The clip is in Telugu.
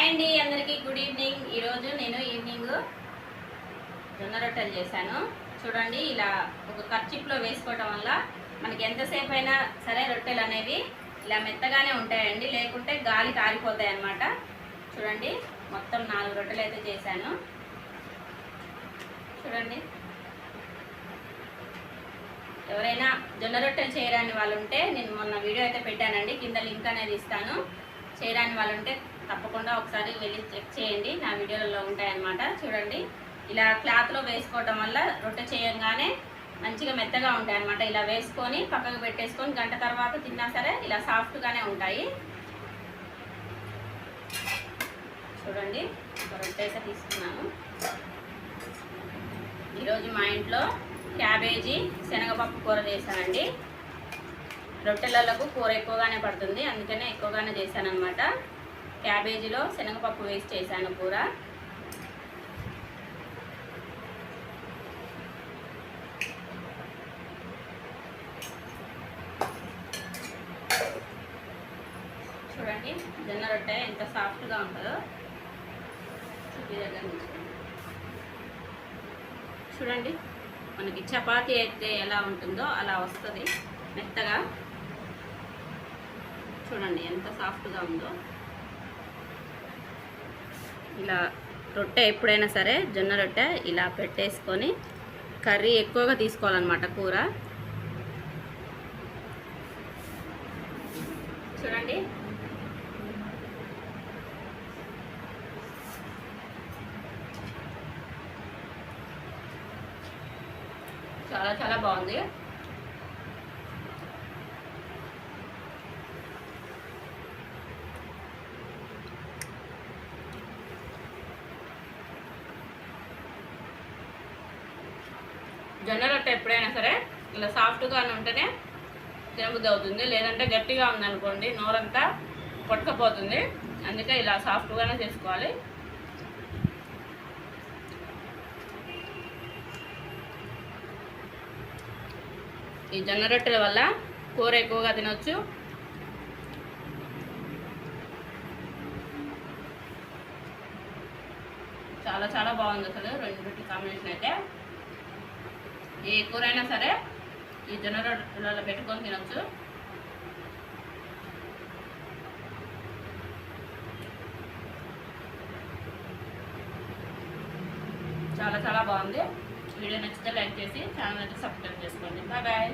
అండి అందరికీ గుడ్ ఈవినింగ్. ఈరోజు నేను ఈవినింగ్ జొన్న రొట్టెలు చేశాను. చూడండి, ఇలా ఒక కర్చిప్లో వేసుకోవటం వల్ల మనకి ఎంతసేపు అయినా సరే రొట్టెలు అనేవి ఇలా మెత్తగానే ఉంటాయండి, లేకుంటే గాలి కారిపోతాయి అన్నమాట. చూడండి, మొత్తం 4 రొట్టెలు అయితే చేశాను. చూడండి, ఎవరైనా జొన్న రొట్టెలు చేయరాని వాళ్ళు ఉంటే నేను మొన్న వీడియో అయితే పెట్టానండి, కింద లింక్ అనేది ఇస్తాను. చేయరాని వాళ్ళు ఉంటే తప్పకుండా ఒకసారి వెళ్ళి చెక్ చేయండి, నా వీడియోలలో ఉంటాయన్నమాట. చూడండి, ఇలా క్లాత్లో వేసుకోవటం వల్ల రొట్టె చేయంగానే మంచిగా మెత్తగా ఉంటాయి అన్నమాట. ఇలా వేసుకొని పక్కకు పెట్టేసుకొని గంట తర్వాత తిన్నా సరే ఇలా సాఫ్ట్గానే ఉంటాయి. చూడండి, రొట్టె అయితే తీసుకున్నాను. ఈరోజు మా ఇంట్లో క్యాబేజీ శనగపప్పు కూర చేశానండి. రొట్టెలకు కూర ఎక్కువగానే పడుతుంది, అందుకనే ఎక్కువగానే చేశాను అనమాట. క్యాబేజీలో శనగపప్పు వేసి చేశాను కూర. చూడండి, జొన్న రొట్టె ఎంత సాఫ్ట్గా ఉంటుందో చుట్టూ దగ్గర నుంచి. చూడండి, మనకి చపాతీ అయితే ఎలా ఉంటుందో అలా వస్తుంది మెత్తగా. చూడండి ఎంత సాఫ్ట్గా ఉందో. ఇలా రొట్టె ఎప్పుడైనా సరే జొన్న రొట్టె ఇలా పెట్టేసుకొని కర్రీ ఎక్కువగా తీసుకోవాలన్నమాట కూర. చూడండి, చాలా చాలా బాగుంది. జొన్న రొట్టె ఎప్పుడైనా సరే ఇలా సాఫ్ట్గా ఉంటేనే తినబుద్ధి అవుతుంది, లేదంటే గట్టిగా ఉందనుకోండి నోరంతా కొట్టుకపోతుంది. అందుకే ఇలా సాఫ్ట్గానే చేసుకోవాలి. ఈ జొన్న రొట్టెల వల్ల కూర ఎక్కువగా తినొచ్చు. చాలా చాలా బాగుంది అసలు రెండింటి కాంబినేషన్ అయితే. ఏ కూర అయినా సరే ఈ జొన్న రొట్టెలలో పెట్టుకొని తినొచ్చు. చాలా చాలా బాగుంది. వీడియో నచ్చితే లైక్ చేసి ఛానల్ అయితే సబ్స్క్రైబ్ చేసుకోండి. Bye bye.